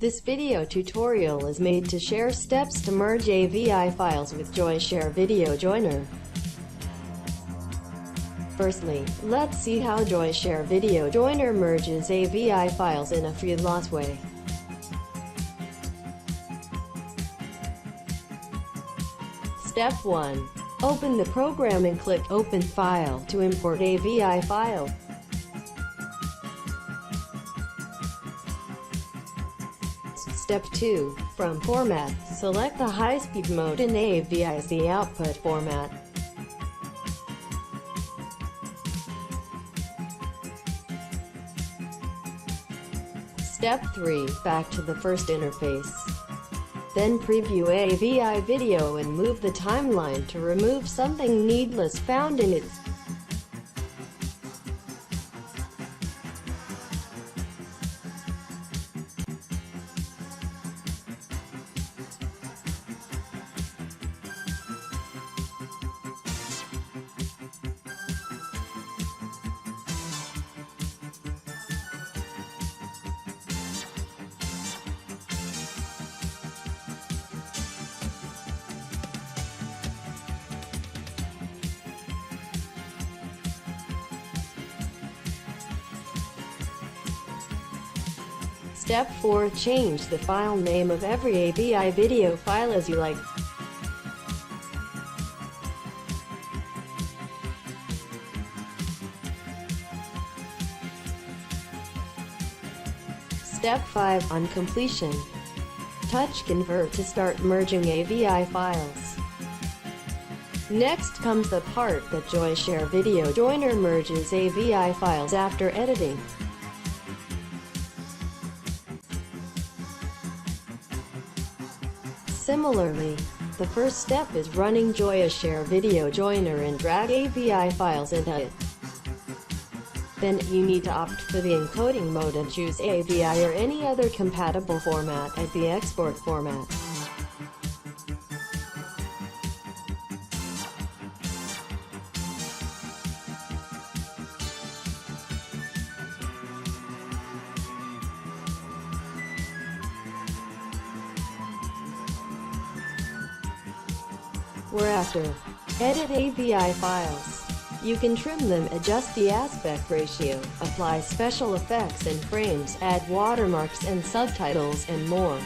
This video tutorial is made to share steps to merge AVI files with Joyoshare Video Joiner. Firstly, let's see how Joyoshare Video Joiner merges AVI files in a freelance way. Step 1. Open the program and click Open File to import AVI file. Step 2. From Format, select the high-speed mode in AVI as the output format. Step 3. Back to the first interface. Then preview AVI video and move the timeline to remove something needless found in it. Step 4. Change the file name of every AVI video file as you like. Step 5. On completion, touch Convert to start merging AVI files. Next comes the part that Joyoshare Video Joiner merges AVI files after editing. Similarly, the first step is running Joyoshare Video Joiner and drag AVI files into it. Then, you need to opt for the encoding mode and choose AVI or any other compatible format as the export format. Whereafter, edit AVI files. You can trim them, adjust the aspect ratio, apply special effects and frames, add watermarks and subtitles, and more.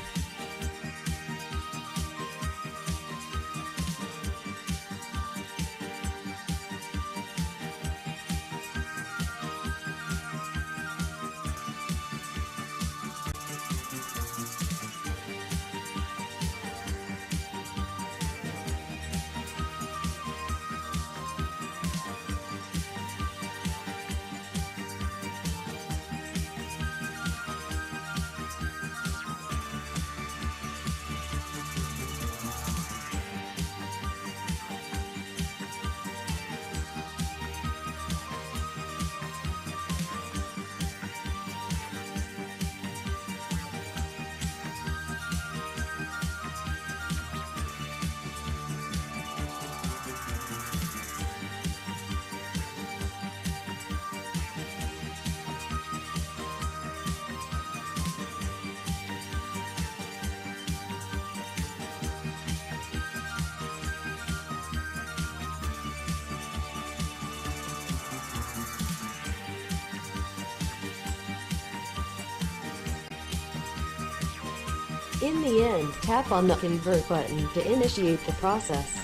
In the end, tap on the Convert button to initiate the process.